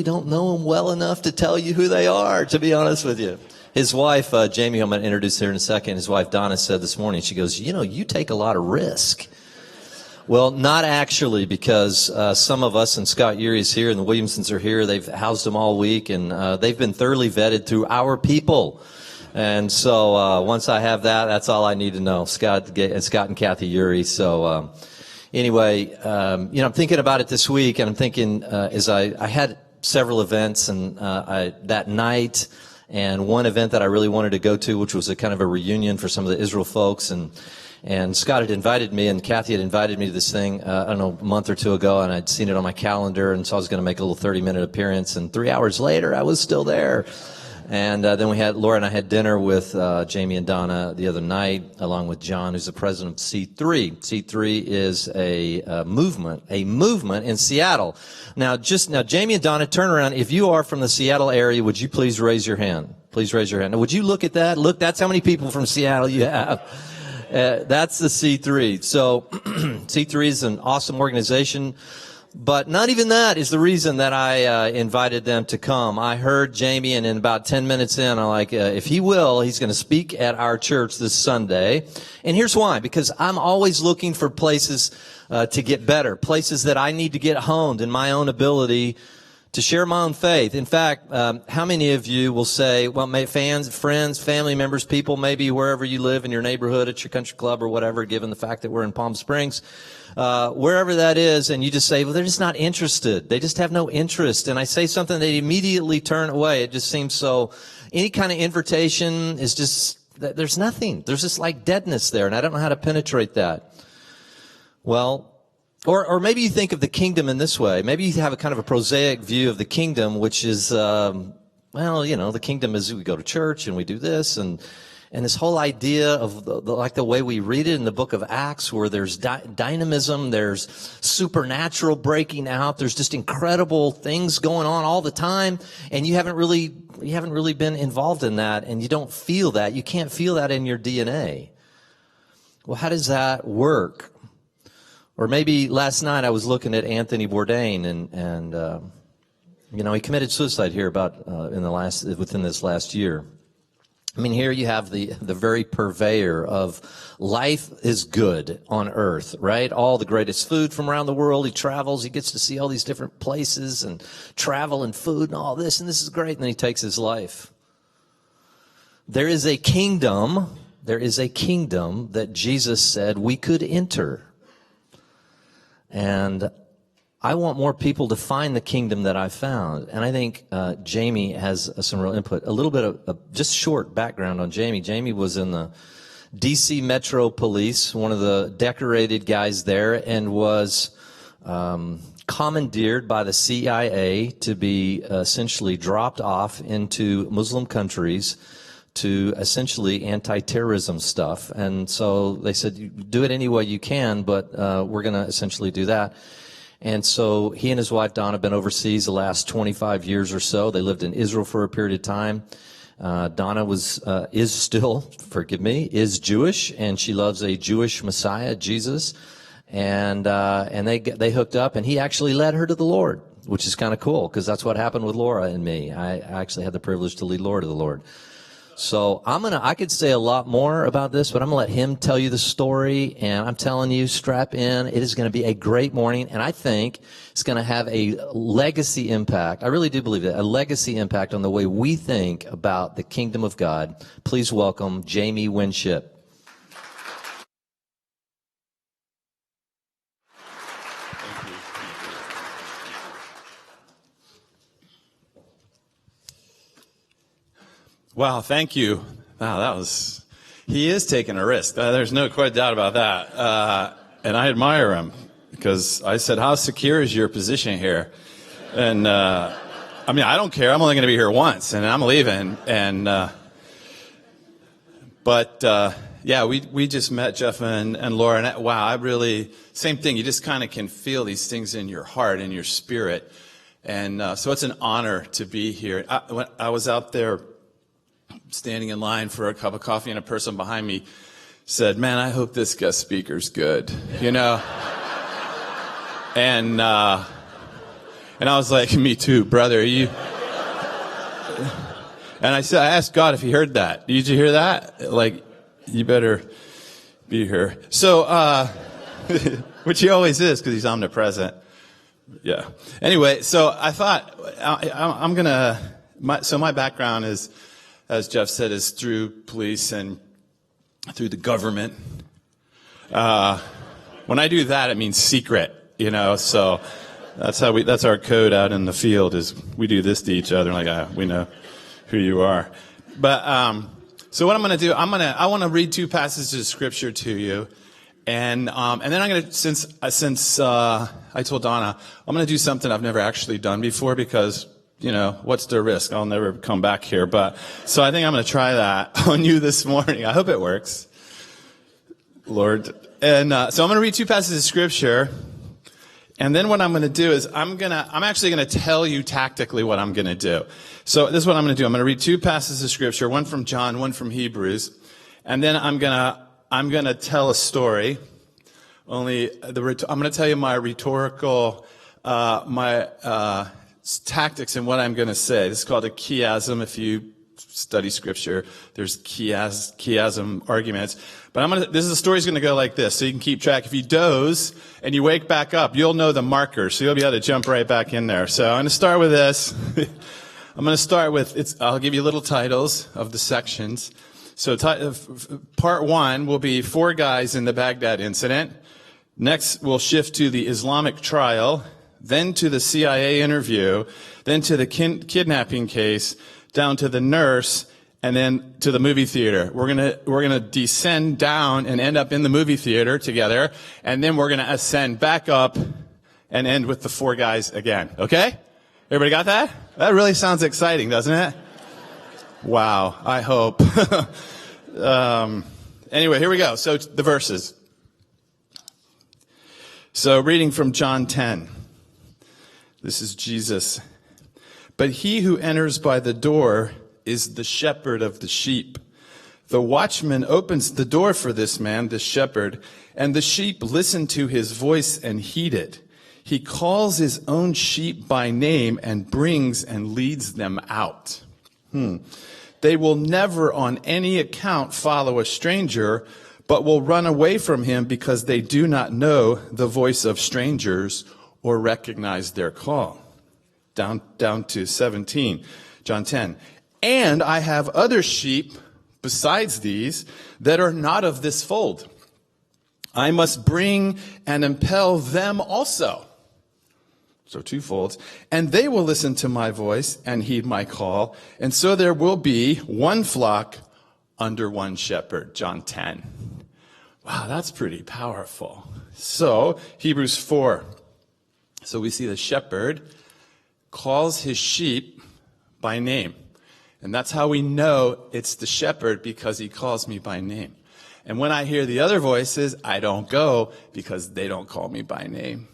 don't know him well enough to tell you who they are, to be honest with you. His wife, Jamie, I'm going to introduce her in a second. His wife, Donna, said this morning, she goes, you take a lot of risk. Well, not actually, because some of us, and Scott Urie's here, and the Williamsons are here. They've housed them all week, and they've been thoroughly vetted through our people. And so once I have that, that's all I need to know, Scott and Kathy Urie. So anyway, I'm thinking about it this week, and I'm thinking as I had several events and that night, and one event that I really wanted to go to, which was a kind of a reunion for some of the Israel folks, and Scott had invited me, and Kathy had invited me to this thing, a month or two ago, and I'd seen it on my calendar, and so I was going to make a little 30-minute appearance, and 3 hours later, I was still there. And then Laura and I had dinner with Jamie and Donna the other night, along with John, who's the president of C3. C3 is a movement in Seattle. Now, Jamie and Donna, turn around. If you are from the Seattle area, would you please raise your hand? Please raise your hand. Now, would you look at that? Look, that's how many people from Seattle you have. That's the C3. So C3 is an awesome organization. But not even that is the reason that I invited them to come. I heard Jamie, and in about 10 minutes in, I'm like, if he will, he's going to speak at our church this Sunday. And here's why. Because I'm always looking for places to get better, places that I need to get honed in my own ability to share my own faith. In fact, how many of you will say, well, fans, friends, family members, people, maybe wherever you live in your neighborhood, at your country club or whatever, given the fact that we're in Palm Springs, wherever that is, and you just say, well, they're just not interested. They just have no interest. And I say something, they immediately turn away. It just seems so, any kind of invitation is just, there's nothing. There's just like deadness there, and I don't know how to penetrate that. Well, or maybe you think of the kingdom in this way. Maybe you have a kind of a prosaic view of the kingdom, which is, the kingdom is we go to church and we do this, and this whole idea of the way we read it in the book of Acts, where there's dynamism, there's supernatural breaking out, there's just incredible things going on all the time, and you haven't really been involved in that, and you don't feel that. You can't feel that in your DNA. Well, how does that work? Or maybe last night I was looking at Anthony Bourdain, and he committed suicide here within this last year. I mean, here you have the very purveyor of life is good on earth, right? All the greatest food from around the world. He travels, he gets to see all these different places and travel and food and all this, and this is great. And then he takes his life. There is a kingdom that Jesus said we could enter. And I want more people to find the kingdom that I found. And I think Jamie has some real input. A little bit of just short background on Jamie. Jamie was in the D.C. Metro Police, one of the decorated guys there, and was commandeered by the CIA to be essentially dropped off into Muslim countries to essentially anti-terrorism stuff. And so they said, you do it any way you can, but we're going to essentially do that. And so he and his wife, Donna, have been overseas the last 25 years or so. They lived in Israel for a period of time. Donna is still, forgive me, is Jewish, and she loves a Jewish Messiah, Jesus. And they hooked up, and he actually led her to the Lord, which is kind of cool, because that's what happened with Laura and me. I actually had the privilege to lead Laura to the Lord. So I could say a lot more about this, but I'm going to let him tell you the story, and I'm telling you, strap in. It is going to be a great morning, and I think it's going to have a legacy impact. I really do believe that, a legacy impact on the way we think about the kingdom of God. Please welcome Jamie Winship. Wow, thank you. Wow, he is taking a risk. There's no quite doubt about that. And I admire him, because I said, how secure is your position here? And, I don't care. I'm only going to be here once, and I'm leaving. And, we just met Jeff and Laura, and wow, same thing. You just kind of can feel these things in your heart and your spirit. And, so it's an honor to be here. When I was out there standing in line for a cup of coffee, and a person behind me said, man, I hope this guest speaker's good, And And I was like, me too, brother. And I asked God if he heard that. Did you hear that? Like, you better be here. So, which he always is because he's omnipresent. Yeah. Anyway, so I thought I'm going to, my background is, as Jeff said, is through police and through the government. When I do that, it means secret, so that's our code out in the field is we do this to each other. Like, we know who you are. But, so what I'm going to do, I want to read two passages of scripture to you. And then I'm going to, since I told Donna, I'm going to do something I've never actually done before because, what's the risk? I'll never come back here. So I think I'm going to try that on you this morning. I hope it works, Lord. And, so I'm going to read two passages of scripture. And then what I'm going to do is I'm actually going to tell you tactically what I'm going to do. So this is what I'm going to do. I'm going to read two passages of scripture, one from John, one from Hebrews. And then I'm going to tell a story. I'm going to tell you my rhetorical, tactics and what I'm going to say. This is called a chiasm. If you study scripture, there's chiasm arguments. But the story's going to go like this, so you can keep track. If you doze and you wake back up, you'll know the marker, so you'll be able to jump right back in there. So I'm going to start with this. I'm going to start with, I'll give you little titles of the sections. So part one will be 4 guys in the Baghdad incident. Next, we'll shift to the Islamic trial, then to the CIA interview, then to the kidnapping case, down to the nurse, and then to the movie theater. We're gonna descend down and end up in the movie theater together, and then we're gonna ascend back up and end with the 4 guys again. Okay? Everybody got that? That really sounds exciting, doesn't it? Wow, I hope. Anyway, here we go. So the verses. So reading from John 10. This is Jesus. But he who enters by the door is the shepherd of the sheep. The watchman opens the door for this man, the shepherd, and the sheep listen to his voice and heed it. He calls his own sheep by name and brings and leads them out. They will never on any account follow a stranger, but will run away from him because they do not know the voice of strangers or recognize their call. Down to 17, John 10. And I have other sheep besides these that are not of this fold. I must bring and impel them also. So 2 folds. And they will listen to my voice and heed my call. And so there will be 1 flock under 1 shepherd. John 10. Wow, that's pretty powerful. So Hebrews 4. So we see the shepherd calls his sheep by name. And that's how we know it's the shepherd, because he calls me by name. And when I hear the other voices, I don't go because they don't call me by name.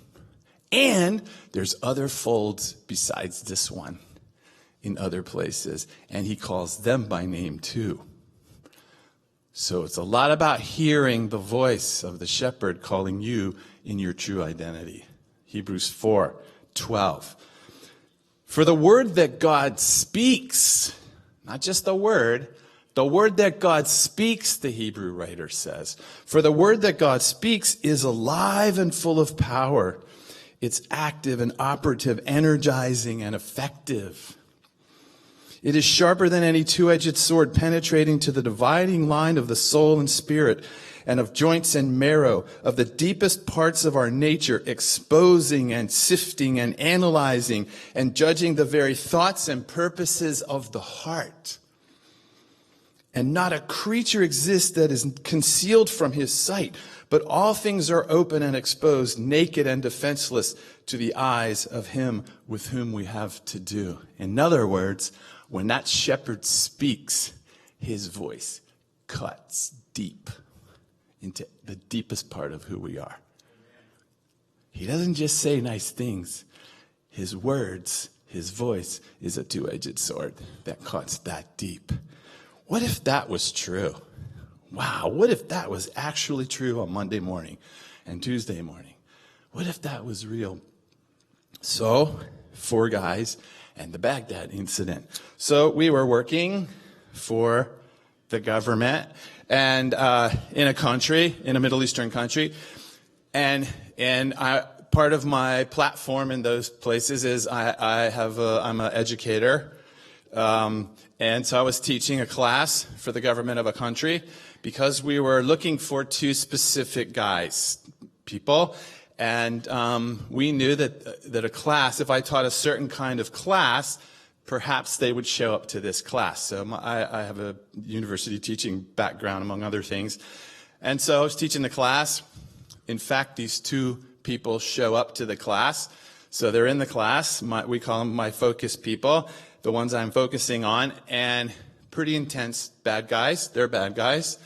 And there's other folds besides this one in other places, and he calls them by name too. So it's a lot about hearing the voice of the shepherd calling you in your true identity. Hebrews 4:12. For the word that God speaks, not just the word that God speaks, the Hebrew writer says. For the word that God speaks is alive and full of power. It's active and operative, energizing and effective. It is sharper than any two-edged sword, penetrating to the dividing line of the soul and spirit, and of joints and marrow, of the deepest parts of our nature, exposing and sifting and analyzing and judging the very thoughts and purposes of the heart. And not a creature exists that is concealed from his sight, but all things are open and exposed, naked and defenseless to the eyes of him with whom we have to do. In other words, when that shepherd speaks, his voice cuts deep into the deepest part of who we are. He doesn't just say nice things. His words, his voice is a two-edged sword that cuts that deep. What if that was true? Wow, what if that was actually true on Monday morning and Tuesday morning? What if that was real? So, 4 guys, and the Baghdad incident. So we were working for the government and in a country, in a Middle Eastern country. And part of my platform in those places is I'm an educator. And so I was teaching a class for the government of a country because we were looking for 2 specific people. And we knew that a class, if I taught a certain kind of class, perhaps they would show up to this class. So I have a university teaching background, among other things. And so I was teaching the class. In fact, these 2 people show up to the class. So they're in the class. We call them my focus people, the ones I'm focusing on, and pretty intense bad guys. They're bad guys.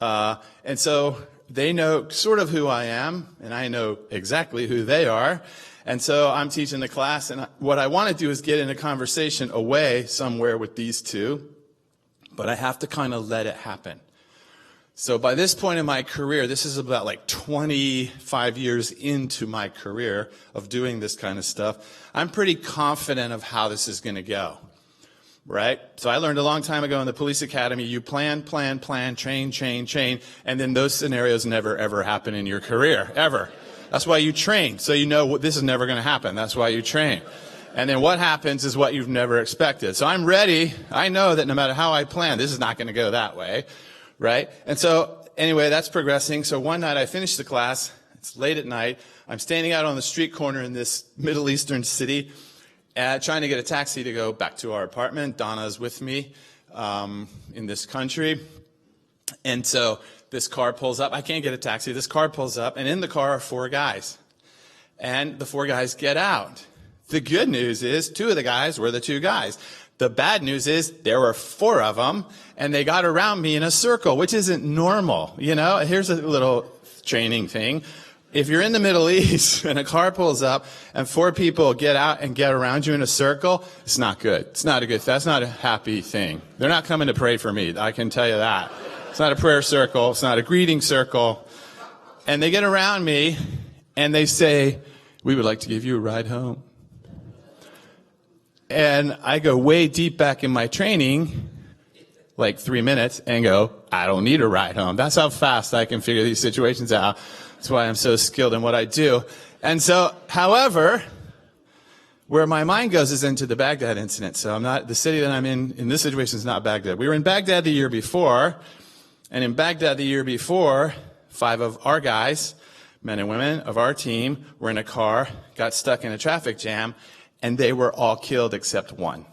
And so they know sort of who I am, and I know exactly who they are. And so I'm teaching the class, and what I want to do is get in a conversation away somewhere with these 2, but I have to kind of let it happen. So by this point in my career, this is about like 25 years into my career of doing this kind of stuff, I'm pretty confident of how this is going to go, right? So I learned a long time ago in the police academy, you plan, train, and then those scenarios never, ever happen in your career, ever. That's why you train, so you know this is never going to happen. That's why you train. And then what happens is what you've never expected. So I'm ready. I know that no matter how I plan, this is not going to go that way. Right? And so, anyway, that's progressing. So one night I finished the class. It's late at night. I'm standing out on the street corner in this Middle Eastern city, trying to get a taxi to go back to our apartment. Donna's with me in this country. And so this car pulls up. I can't get a taxi. This car pulls up, and in the car are 4 guys. And the 4 guys get out. The good news is 2 of the guys were the 2 guys. The bad news is there were 4 of them, and they got around me in a circle, which isn't normal. You know, here's a little training thing. If you're in the Middle East and a car pulls up and 4 people get out and get around you in a circle, it's not good. It's not a good, that's not a happy thing. They're not coming to pray for me, I can tell you that. It's not a prayer circle. It's not a greeting circle. And they get around me and they say, "We would like to give you a ride home." And I go way deep back in my training, like 3 minutes, and go, I don't need a ride home. That's how fast I can figure these situations out. That's why I'm so skilled in what I do. And so, however, where my mind goes is into the Baghdad incident. So the city that I'm in this situation is not Baghdad. We were in Baghdad the year before, and in Baghdad the year before, 5 of our guys, men and women of our team, were in a car, got stuck in a traffic jam, and they were all killed except 1.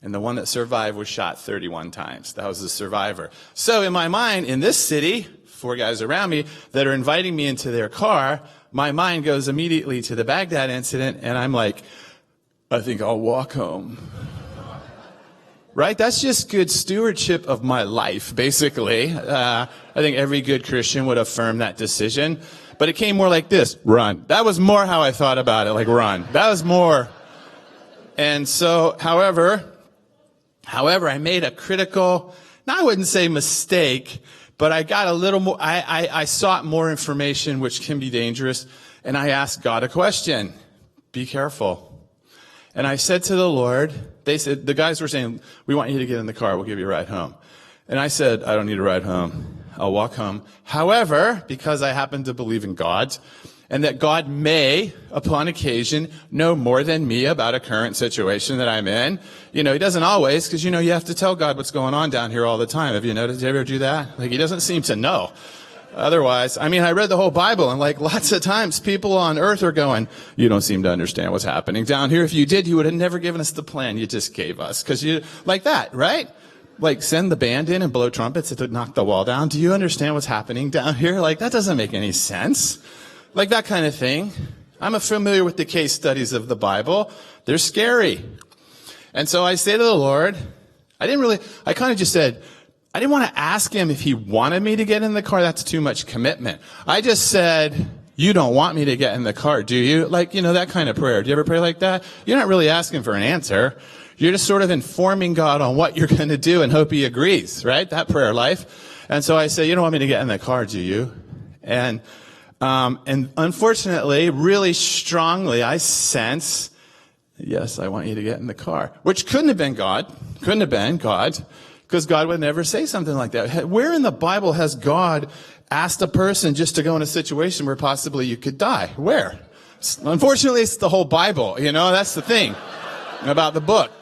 And the one that survived was shot 31 times. That was the survivor. So in my mind, in this city, 4 guys around me that are inviting me into their car, my mind goes immediately to the Baghdad incident, and I'm like, I think I'll walk home. Right? That's just good stewardship of my life, basically. I think every good Christian would affirm that decision. But it came more like this, run. That was more how I thought about it, like run. That was more. And so, however, I made a critical, now I wouldn't say mistake, but I got a little more, I sought more information, which can be dangerous, and I asked God a question. Be careful. And I said to the Lord, the guys were saying, we want you to get in the car, we'll give you a ride home. And I said, I don't need a ride home. I'll walk home. However, because I happen to believe in God, and that God may, upon occasion, know more than me about a current situation that I'm in. You know, he doesn't always, because, you know, you have to tell God what's going on down here all the time. Have you noticed? Did you ever do that? Like, he doesn't seem to know. Otherwise, I mean, I read the whole Bible, and like lots of times people on earth are going, you don't seem to understand what's happening down here. If you did, you would have never given us the plan you just gave us. Because you, like that, right? Like, send the band in and blow trumpets to knock the wall down. Do you understand what's happening down here? Like, that doesn't make any sense. Like, that kind of thing. I'm familiar with the case studies of the Bible. They're scary. And so I say to the Lord, I kind of just said, I didn't want to ask him if he wanted me to get in the car. That's too much commitment. I just said, you don't want me to get in the car, do you? Like, you know, that kind of prayer. Do you ever pray like that? You're not really asking for an answer. You're just sort of informing God on what you're going to do and hope he agrees, right? That prayer life. And so I say, you don't want me to get in the car, do you? And And unfortunately, really strongly, I sense, yes, I want you to get in the car. Which couldn't have been God. Couldn't have been God. Because God would never say something like that. Where in the Bible has God asked a person just to go in a situation where possibly you could die? Where? Unfortunately, it's the whole Bible. That's the thing about the book.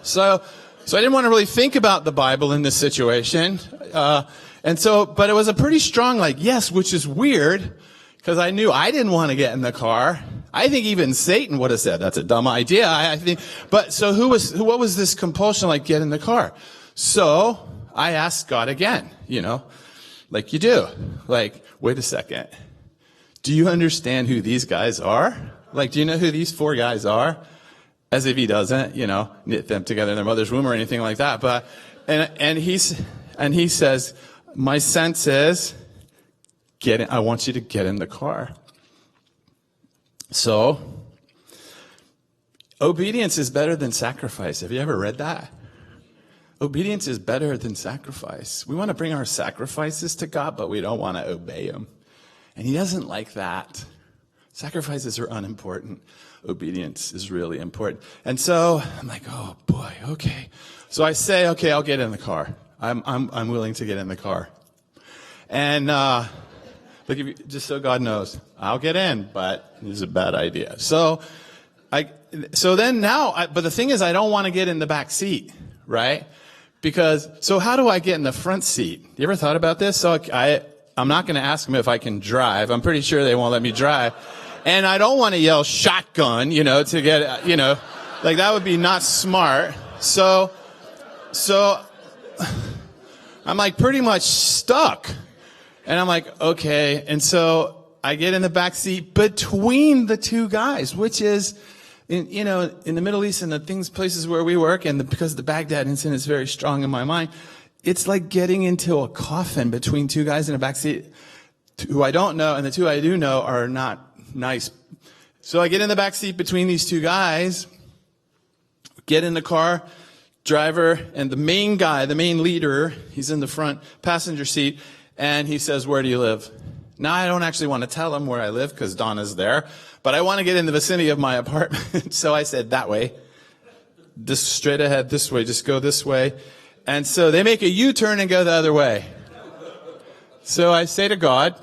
So I didn't want to really think about the Bible in this situation. But it was a pretty strong, yes, which is weird, because I knew I didn't want to get in the car. I think even Satan would have said, that's a dumb idea. I think, but so what was this compulsion, get in the car? So I asked God again, like you do. Wait a second. Do you understand who these guys are? Do you know who these 4 guys are? As if he doesn't, knit them together in their mother's womb or anything like that. But, and he says, my sense is, I want you to get in the car. So, obedience is better than sacrifice. Have you ever read that? Obedience is better than sacrifice. We want to bring our sacrifices to God, but we don't want to obey him. And he doesn't like that. Sacrifices are unimportant. Obedience is really important. And so I'm like, oh boy, okay. So I say, okay, I'll get in the car. I'm willing to get in the car. And just so God knows, I'll get in, but this is a bad idea. But the thing is, I don't want to get in the back seat, right? So how do I get in the front seat? You ever thought about this? So I'm not going to ask them if I can drive. I'm pretty sure they won't let me drive. And I don't want to yell shotgun, to get, that would be not smart. So I'm pretty much stuck. And I'm like, okay. And so I get in the back seat between the 2 guys, which is, in the Middle East and the places where we work, and because the Baghdad incident is very strong in my mind, it's like getting into a coffin between 2 guys in a back seat who I don't know, and the 2 I do know are not nice. So I get in the back seat between these 2 guys, get in the car, driver, and the main guy, the main leader, he's in the front passenger seat, and he says, where do you live? Now, I don't actually want to tell him where I live because Donna's there, but I want to get in the vicinity of my apartment. So I said, that way. This straight ahead, this way, just go this way. And so they make a U-turn and go the other way. So I say to God,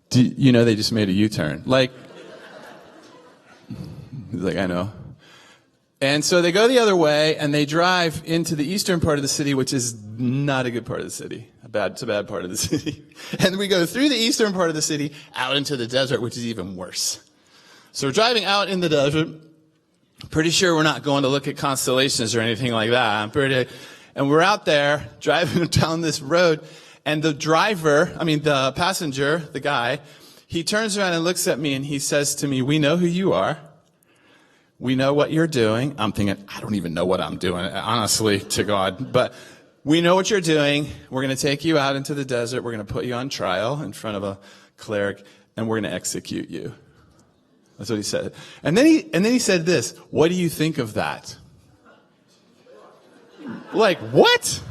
they just made a U-turn. He's like, I know. And so they go the other way, and they drive into the eastern part of the city, which is not a good part of the city. It's a bad part of the city. And we go through the eastern part of the city, out into the desert, which is even worse. So we're driving out in the desert. Pretty sure we're not going to look at constellations or anything like that. And we're out there, driving down this road, and the passenger, the guy, he turns around and looks at me, and he says to me, we know who you are. We know what you're doing. I'm thinking, I don't even know what I'm doing, honestly, to God. But we know what you're doing. We're going to take you out into the desert. We're going to put you on trial in front of a cleric, and we're going to execute you. That's what he said. And then he said this, what do you think of that? What?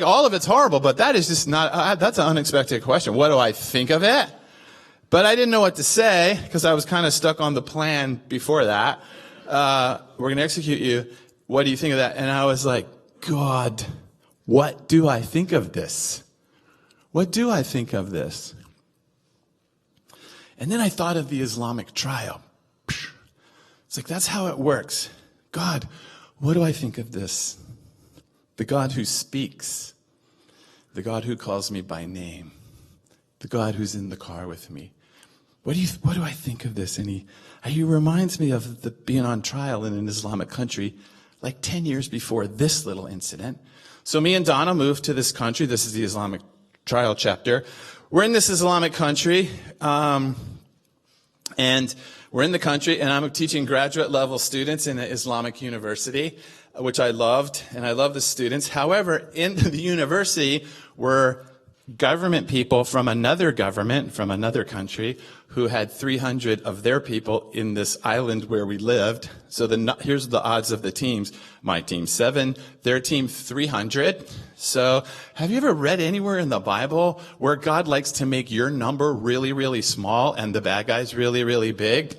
All of it's horrible, but that is just not, that's an unexpected question. What do I think of it? But I didn't know what to say because I was kind of stuck on the plan before that. We're going to execute you. What do you think of that? And I was like, God, what do I think of this? What do I think of this? And then I thought of the Islamic trial. It's that's how it works. God, what do I think of this? The God who speaks, the God who calls me by name, the God who's in the car with me. What do I think of this? And he reminds me of being on trial in an Islamic country 10 years before this little incident. So me and Donna moved to this country. This is the Islamic trial chapter. We're in this Islamic country, and we're in the country, and I'm teaching graduate level students in an Islamic university, which I loved, and I love the students. However, in the university were government people from another government, from another country, who had 300 of their people in this island where we lived. So here's the odds of the teams. My team 7, their team 300. So have you ever read anywhere in the Bible where God likes to make your number really, really small and the bad guys really, really big?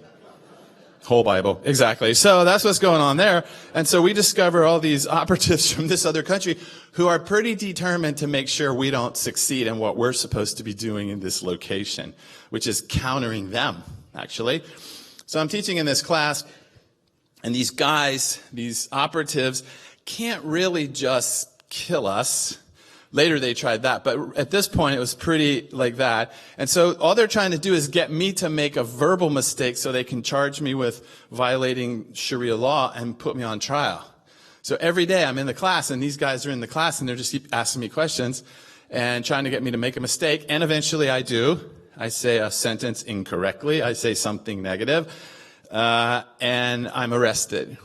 Whole Bible. Exactly. So that's what's going on there. And so we discover all these operatives from this other country who are pretty determined to make sure we don't succeed in what we're supposed to be doing in this location, which is countering them, actually. So I'm teaching in this class, and these guys, these operatives, can't really just kill us. Later they tried that, but at this point it was pretty like that. And so all they're trying to do is get me to make a verbal mistake so they can charge me with violating Sharia law and put me on trial. So every day I'm in the class and these guys are in the class and they're just keep asking me questions and trying to get me to make a mistake. And eventually I do. I say a sentence incorrectly. I say something negative, and I'm arrested.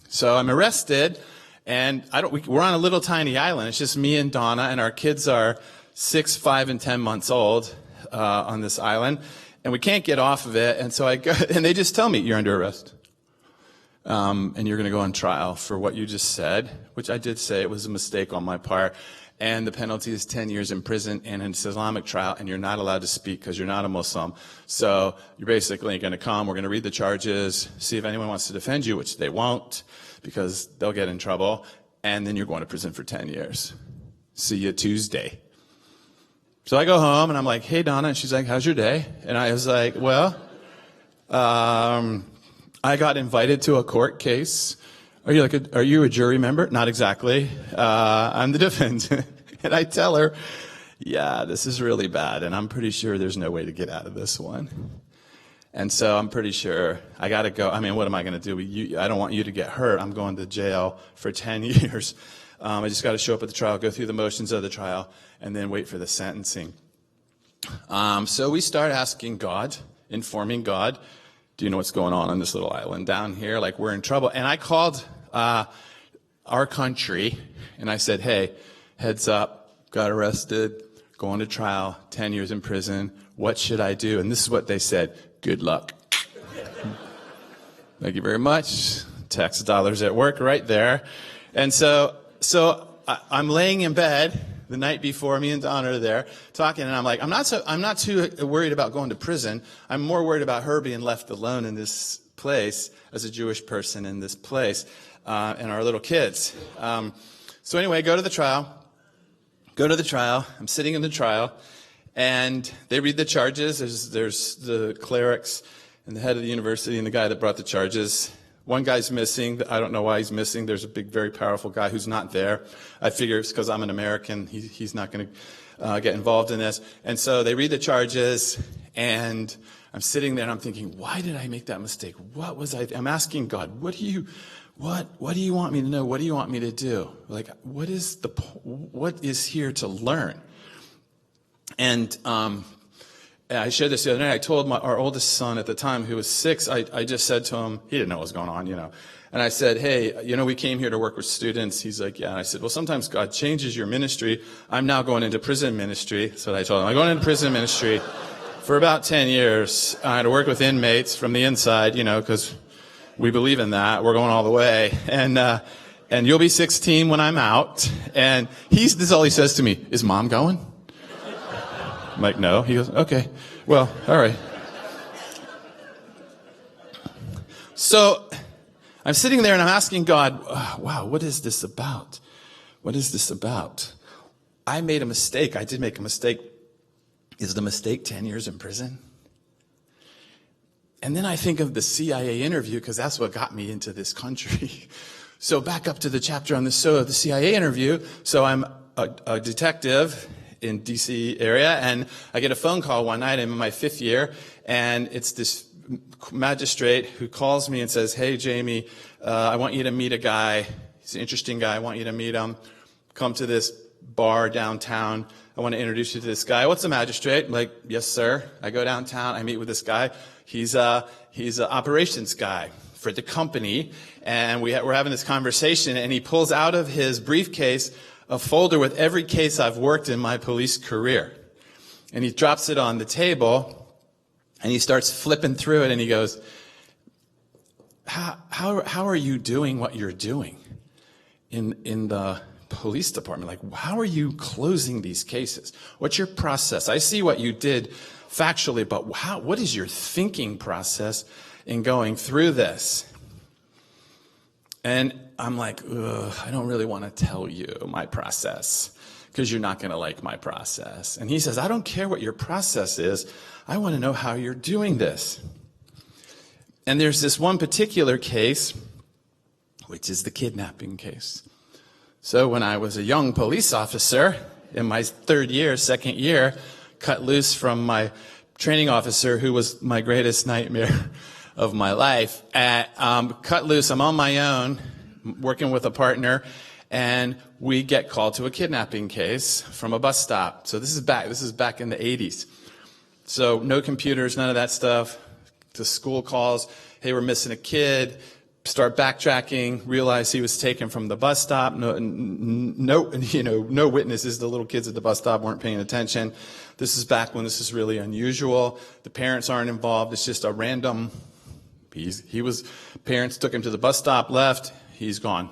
So I'm arrested. And we're on a little tiny island. It's just me and Donna, and our kids are 6, 5, and 10 months old on this island, and we can't get off of it. And so I go, and they just tell me, "You're under arrest, and you're going to go on trial for what you just said," which I did say. It was a mistake on my part, and the penalty is 10 years in prison and an Islamic trial, and you're not allowed to speak because you're not a Muslim. So you're basically going to come. We're going to read the charges, see if anyone wants to defend you, which they won't, because they'll get in trouble, and then you're going to prison for 10 years. See you Tuesday. So I go home, and I'm like, "Hey, Donna," and she's like, "How's your day?" And I was like, "Well, I got invited to a court case. Are you a jury member?" "Not exactly. I'm the defendant." And I tell her, "Yeah, this is really bad, and I'm pretty sure there's no way to get out of this one. And so I'm pretty sure I got to go. I mean, what am I going to do? I don't want you to get hurt. I'm going to jail for 10 years. I just got to show up at the trial, go through the motions of the trial, and then wait for the sentencing." So we start asking God, informing God, "Do you know what's going on this little island down here? Like, we're in trouble." And I called our country, and I said, "Hey, heads up, got arrested, going to trial, 10 years in prison. What should I do?" And this is what they said: "Good luck." Thank you very much. Tax dollars at work right there. And so I'm laying in bed the night before. Me and Donna are there talking, and I'm like, I'm not too worried about going to prison. I'm more worried about her being left alone in this place as a Jewish person in this place, and our little kids. So anyway, go to the trial. I'm sitting in the trial, and they read the charges. There's the clerics and the head of the university and the guy that brought the charges. One guy's missing. I don't know why he's missing. There's a big, very powerful guy who's not there. I figure it's because I'm an American. He's not going to get involved in this. And so they read the charges, and I'm sitting there and I'm thinking, why did I make that mistake? What was I'm asking God, what do you want me to know? What do you want me to do? Like, what is here to learn? And I shared this the other night. I told our oldest son at the time, who was 6, I just said to him, he didn't know what was going on, And I said, "Hey, we came here to work with students." He's like, "Yeah." And I said, "Well, sometimes God changes your ministry. I'm now going into prison ministry." So I told him, I'm going into prison ministry for about 10 years to work with inmates from the inside, because we believe in that. We're going all the way. And you'll be 16 when I'm out. And this is all he says to me: "Is Mom going?" I'm like, "No." He goes, "Okay, well, all right." So I'm sitting there and I'm asking God, wow, what is this about? What is this about? I made a mistake. I did make a mistake. Is the mistake 10 years in prison? And then I think of the CIA interview, because that's what got me into this country. So back up to the chapter on the CIA interview. So I'm a detective in D.C. area, and I get a phone call one night. I'm in my 5th year, and it's this magistrate who calls me and says, "Hey, Jamie, I want you to meet a guy. He's an interesting guy. I want you to meet him. Come to this bar downtown. I want to introduce you to this guy." "What's the magistrate?" I'm like, "Yes, sir." I go downtown. I meet with this guy. He's an operations guy for the company, and we're having this conversation, and he pulls out of his briefcase a folder with every case I've worked in my police career. And he drops it on the table, And he starts flipping through it, and he goes, how are you doing what you're doing in the police department? Like, how are you closing these cases? What's your process? I see what you did factually, but what is your thinking process in going through this? And I'm like, I don't really want to tell you my process because you're not going to like my process. And he says, I don't care what your process is. I want to know how you're doing this. And there's this one particular case, which is the kidnapping case. So when I was a young police officer in my second year, cut loose from my training officer, who was my greatest nightmare of my life, cut loose, I'm on my own, working with a partner, and we get called to a kidnapping case from a bus stop. So this is back in the 80s. So no computers, none of that stuff. The school calls, hey, we're missing a kid. Start backtracking, realize he was taken from the bus stop. No witnesses. The little kids at the bus stop weren't paying attention. This is back when this is really unusual. The parents aren't involved. It's just a random. Parents took him to the bus stop, left. He's gone.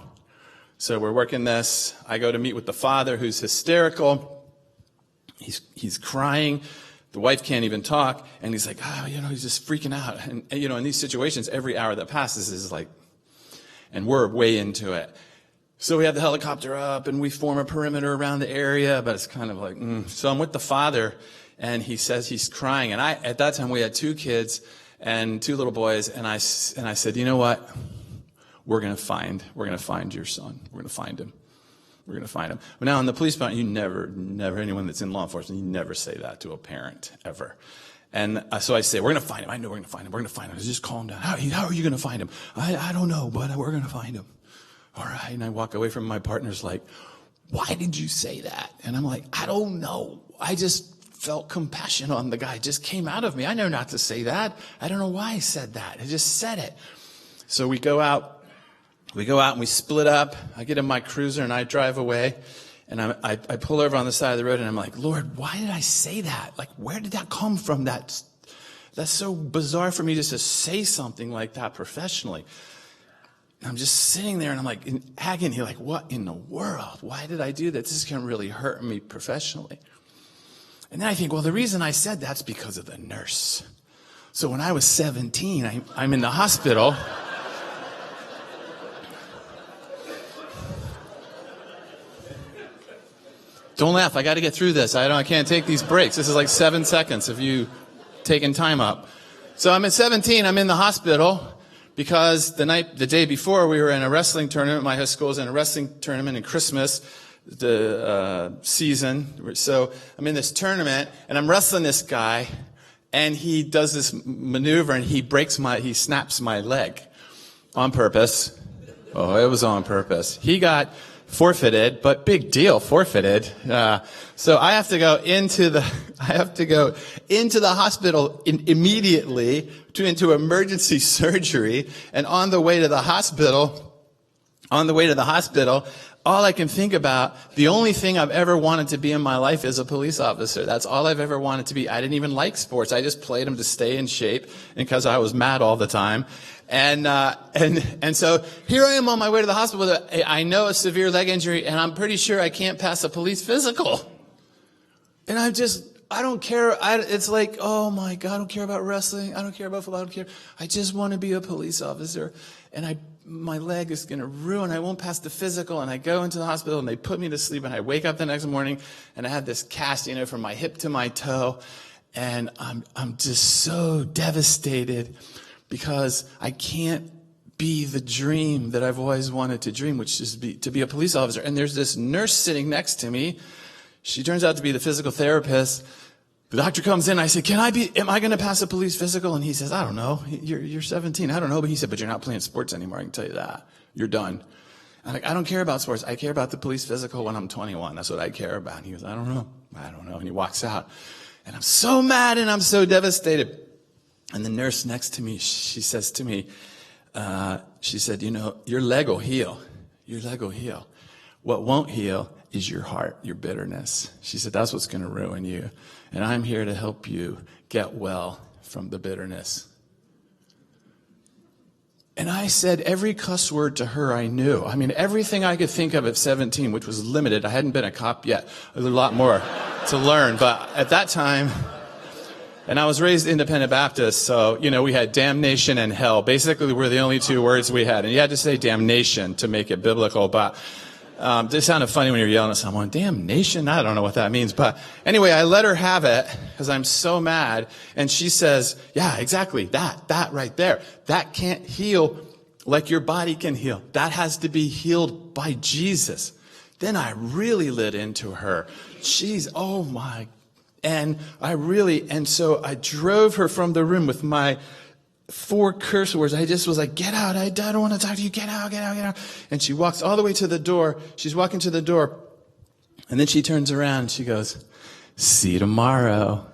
So we're working this. I go to meet with the father, who's hysterical. He's crying. The wife can't even talk, and he's like, he's just freaking out. And in these situations, every hour that passes is like, and we're way into it. So we have the helicopter up, and we form a perimeter around the area, but it's kind of like, So I'm with the father, and he says he's crying. And at that time, we had 2 kids and 2 little boys, and I said, you know what? We're going to find your son. We're going to find him. We're going to find him. But now in the police department, you never, anyone that's in law enforcement, you never say that to a parent, ever. And so I say, we're going to find him. I know we're going to find him. We're going to find him. Just calm down. How are you going to find him? I don't know, but we're going to find him. All right. And I walk away from my partner's like, why did you say that? And I'm like, I don't know. I just felt compassion on the guy. It just came out of me. I know not to say that. I don't know why I said that. I just said it. So we go out. And we split up. I get in my cruiser and I drive away. And I pull over on the side of the road and I'm like, Lord, why did I say that? Like, where did that come from? That's so bizarre for me just to say something like that professionally. And I'm just sitting there and I'm like in agony, like, what in the world? Why did I do that? This is going to really hurt me professionally. And then I think, well, the reason I said that's because of the nurse. So when I was 17, I'm in the hospital. Don't laugh. I got to get through this. I can't take these breaks. This is like 7 seconds of you taking time up. So I'm at 17. I'm in the hospital because the day before we were in a wrestling tournament. My high school was in a wrestling tournament in Christmas, the season. So I'm in this tournament and I'm wrestling this guy, and he does this maneuver and he snaps my leg on purpose. Oh, it was on purpose. He got forfeited, but big deal, forfeited. So I have to go into the hospital immediately into emergency surgery. And on the way to the hospital, all I can think about, the only thing I've ever wanted to be in my life is a police officer. That's all I've ever wanted to be. I didn't even like sports. I just played them to stay in shape and because I was mad all the time. And so here I am on my way to the hospital with I know a severe leg injury, and I'm pretty sure I can't pass a police physical. And I don't care. It's like, oh my God, I don't care about wrestling. I don't care about football. I don't care. I just want to be a police officer. And my leg is going to ruin. I won't pass the physical. And I go into the hospital and they put me to sleep. And I wake up the next morning and I had this cast, from my hip to my toe. And I'm just so devastated because I can't be the dream that I've always wanted to dream, which is to be a police officer. And there's this nurse sitting next to me. She turns out to be the physical therapist. The doctor comes in. I said, am I going to pass a police physical? And he says, I don't know. You're 17. I don't know. But he said, but you're not playing sports anymore. I can tell you that. You're done. I'm like, I don't care about sports. I care about the police physical when I'm 21. That's what I care about. And he goes, I don't know. And he walks out. And I'm so mad and I'm so devastated. And the nurse next to me, she says to me, she said, your leg will heal. Your leg will heal. What won't heal is your heart, your bitterness. She said, that's what's going to ruin you. And I'm here to help you get well from the bitterness. And I said every cuss word to her I knew. I mean, everything I could think of at 17, which was limited. I hadn't been a cop yet. There's a lot more to learn. But at that time, and I was raised independent Baptist, so, we had damnation and hell. Basically, were the only two words we had. And you had to say damnation to make it biblical. But it sounded funny when you're yelling at someone, damnation? I don't know what that means. But anyway, I let her have it because I'm so mad. And she says, yeah, exactly, that right there. That can't heal like your body can heal. That has to be healed by Jesus. Then I really lit into her. Oh my. And so I drove her from the room with my 4 curse words. I just was like, get out. I don't want to talk to you. Get out, get out, get out. And she walks all the way to the door. She's walking to the door. And then she turns around and she goes, see you tomorrow.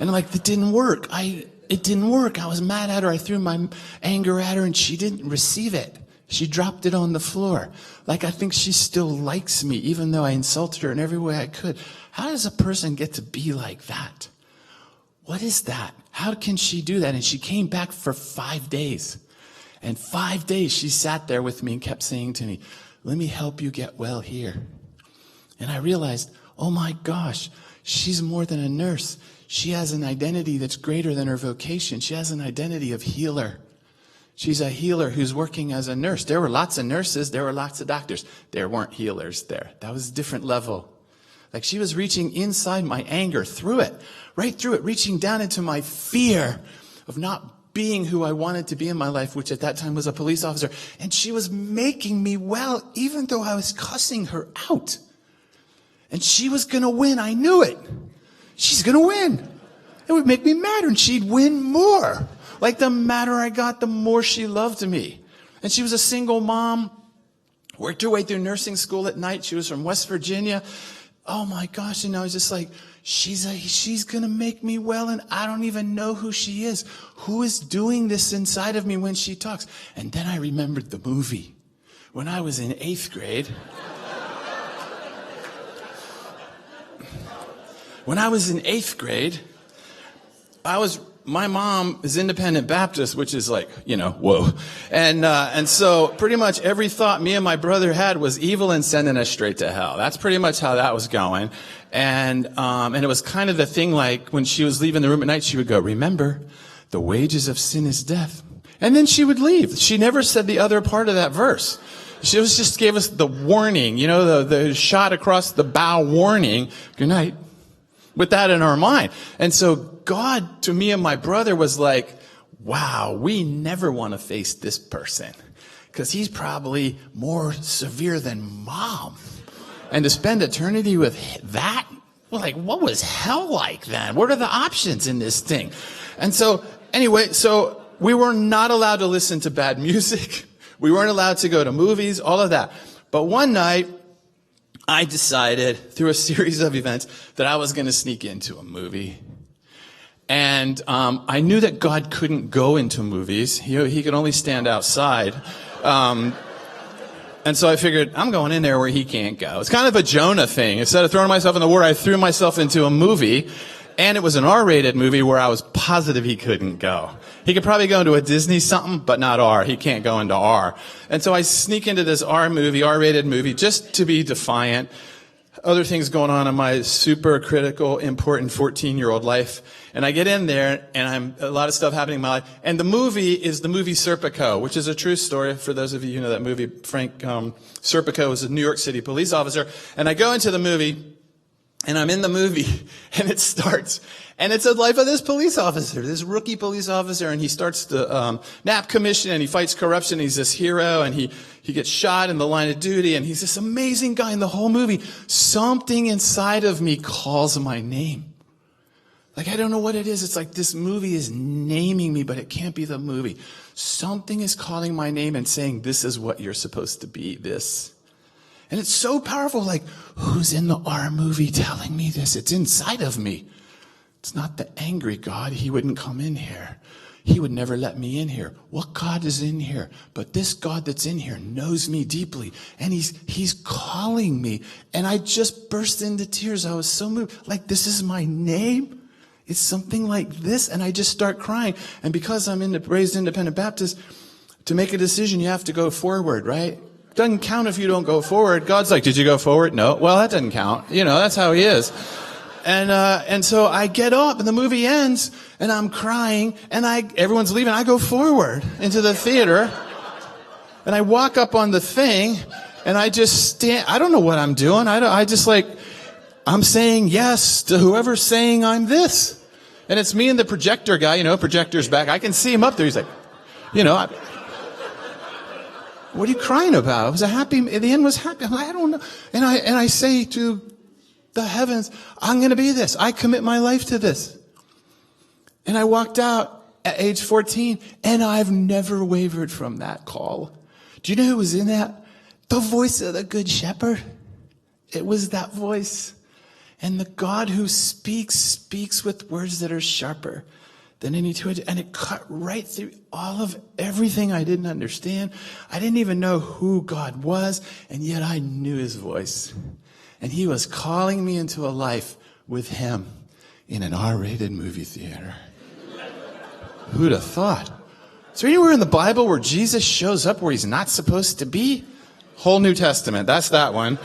And I'm like, it didn't work. It didn't work. I was mad at her. I threw my anger at her and she didn't receive it. She dropped it on the floor. Like, I think she still likes me, even though I insulted her in every way I could. How does a person get to be like that? What is that? How can she do that? And she came back for 5 days. And 5 days she sat there with me and kept saying to me, let me help you get well here. And I realized, oh my gosh, she's more than a nurse. She has an identity that's greater than her vocation. She has an identity of healer. She's a healer who's working as a nurse. There were lots of nurses. There were lots of doctors. There weren't healers there. That was a different level. Like, she was reaching inside my anger, through it, right through it, reaching down into my fear of not being who I wanted to be in my life, which at that time was a police officer. And she was making me well, even though I was cussing her out. And she was going to win. I knew it. She's going to win. It would make me madder, and she'd win more. Like, the madder I got, the more she loved me. And she was a single mom, worked her way through nursing school at night. She was from West Virginia. Oh my gosh. And I was just like, she's going to make me well, and I don't even know who she is. Who is doing this inside of me when she talks? And then I remembered the movie. When I was in 8th grade, my mom is independent Baptist, which is like, whoa. And so pretty much every thought me and my brother had was evil and sending us straight to hell. That's pretty much how that was going. And it was kind of the thing, like, when she was leaving the room at night, she would go, remember, the wages of sin is death. And then she would leave. She never said the other part of that verse. She just gave us the warning, the shot across the bow warning. Good night. With that in our mind. And so God, to me and my brother, was like, wow, we never want to face this person, because he's probably more severe than Mom. And to spend eternity with that, well, like, what was hell like then? What are the options in this thing? And so, anyway, so we were not allowed to listen to bad music. We weren't allowed to go to movies, all of that. But one night, I decided, through a series of events, that I was going to sneak into a movie. And I knew that God couldn't go into movies. He could only stand outside. And so I figured, I'm going in there where he can't go. It's kind of a Jonah thing. Instead of throwing myself in the water, I threw myself into a movie. And it was an R-rated movie where I was positive he couldn't go. He could probably go into a Disney something, but not R. He can't go into R. And so I sneak into this R-rated movie, just to be defiant. Other things going on in my super critical, important 14-year-old life. And I get in there, and a lot of stuff happening in my life. And the movie is the movie Serpico, which is a true story. For those of you who know that movie, Frank Serpico was a New York City police officer. And I go into the movie, and I'm in the movie, and it starts. And it's the life of this police officer, this rookie police officer, and he starts the NAP commission, and he fights corruption. He's this hero, and he gets shot in the line of duty, and he's this amazing guy in the whole movie. Something inside of me calls my name. Like, I don't know what it is. It's like this movie is naming me, but it can't be the movie. Something is calling my name and saying, this is what you're supposed to be, this. And it's so powerful. Like, who's in the R movie telling me this? It's inside of me. It's not the angry God. He wouldn't come in here. He would never let me in here. What God is in here? But this God that's in here knows me deeply. And he's calling me. And I just burst into tears. I was so moved. Like, this is my name. It's something like this. And I just start crying. And because I'm raised independent Baptist, to make a decision, you have to go forward, right? Doesn't count if you don't go forward. God's like, did you go forward? No. Well, that doesn't count. That's how he is. And so I get up and the movie ends and I'm crying and everyone's leaving. I go forward into the theater and I walk up on the thing and I just stand. I don't know what I'm doing. I'm saying yes to whoever's saying I'm this. And it's me and the projector guy, projector's back. I can see him up there. He's like, what are you crying about? It was the end was happy. I'm like, I don't know. And I say to the heavens, I'm going to be this. I commit my life to this. And I walked out at age 14 and I've never wavered from that call. Do you know who was in that? The voice of the Good Shepherd. It was that voice. And the God who speaks with words that are sharper than any two-edged. And it cut right through all of everything I didn't understand. I didn't even know who God was, and yet I knew his voice. And he was calling me into a life with him in an R-rated movie theater. Who'd have thought? Is there anywhere in the Bible where Jesus shows up where he's not supposed to be? Whole New Testament, that's that one.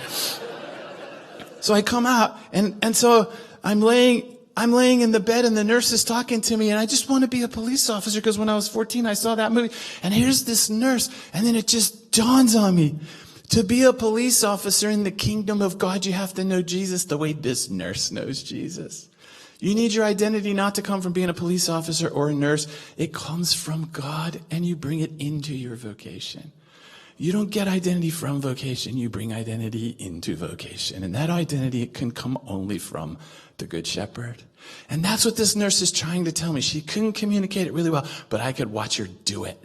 So I come out, and so I'm laying in the bed and the nurse is talking to me and I just want to be a police officer because when I was 14 I saw that movie and here's this nurse and then it just dawns on me. To be a police officer in the kingdom of God, you have to know Jesus the way this nurse knows Jesus. You need your identity not to come from being a police officer or a nurse. It comes from God and you bring it into your vocation. You don't get identity from vocation. You bring identity into vocation. And that identity can come only from the Good Shepherd. And that's what this nurse is trying to tell me. She couldn't communicate it really well, but I could watch her do it.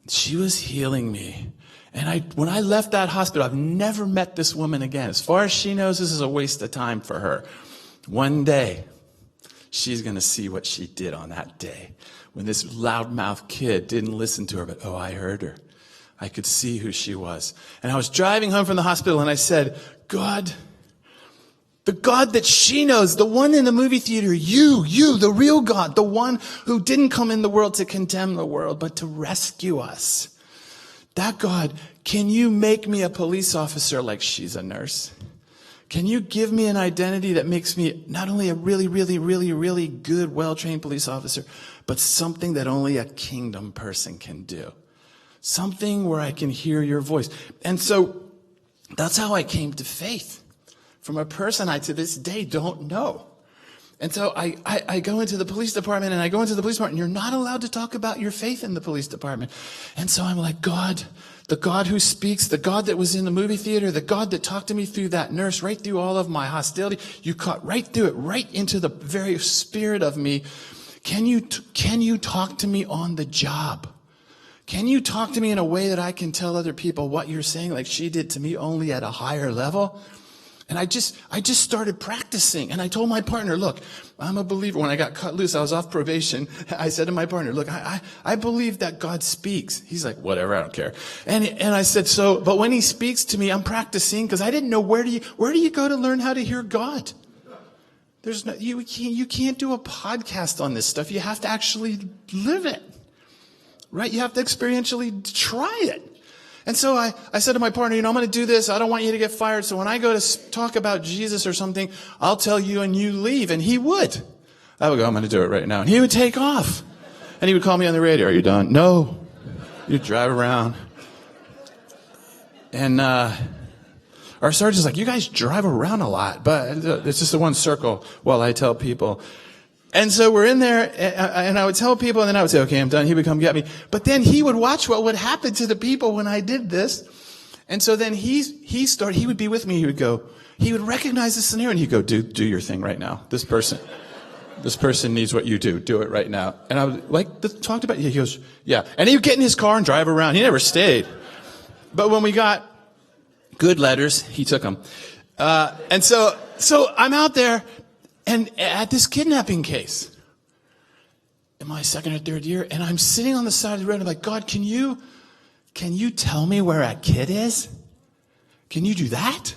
She was healing me. And when I left that hospital, I've never met this woman again. As far as she knows, this is a waste of time for her. One day, she's going to see what she did on that day. When this loudmouth kid didn't listen to her, but I heard her. I could see who she was. And I was driving home from the hospital and I said, God, the God that she knows, the one in the movie theater, you, the real God, the one who didn't come in the world to condemn the world, but to rescue us. That God, can you make me a police officer like she's a nurse? Can you give me an identity that makes me not only a really, really, really, really good, well-trained police officer, but something that only a kingdom person can do? Something where I can hear your voice. And so that's how I came to faith. From a person I to this day don't know. And so I go into the police department and you're not allowed to talk about your faith in the police department. And so I'm like, God, the God who speaks, the God that was in the movie theater, the God that talked to me through that nurse, right through all of my hostility, you cut right through it, right into the very spirit of me. Can you talk to me on the job? Can you talk to me in a way that I can tell other people what you're saying like she did to me, only at a higher level? And I just started practicing. And I told my partner, look, I'm a believer. When I got cut loose, I was off probation. I said to my partner, look, I believe that God speaks. He's like, whatever, I don't care. And I said, but when he speaks to me, I'm practicing because I didn't know where do you go to learn how to hear God? You can't do a podcast on this stuff. You have to actually live it, right? You have to experientially try it. And so I said to my partner, I'm going to do this. I don't want you to get fired. So when I go to talk about Jesus or something, I'll tell you and you leave. And he would. I would go, I'm going to do it right now. And he would take off. And he would call me on the radio. Are you done? No. You drive around. And our sergeant's like, you guys drive around a lot, but it's just the one circle while I tell people. And so we're in there, and I would tell people, and then I would say, okay, I'm done. He would come get me. But then he would watch what would happen to the people when I did this. And so then he would be with me. He would recognize the scenario, and he'd go, do your thing right now. This person needs what you do. Do it right now. And I would talked about it. He goes, yeah. And he would get in his car and drive around. He never stayed. But when we got good letters, he took them. And so I'm out there. And at this kidnapping case, in my second or third year, and I'm sitting on the side of the road, and I'm like, God, can you tell me where a kid is? Can you do that?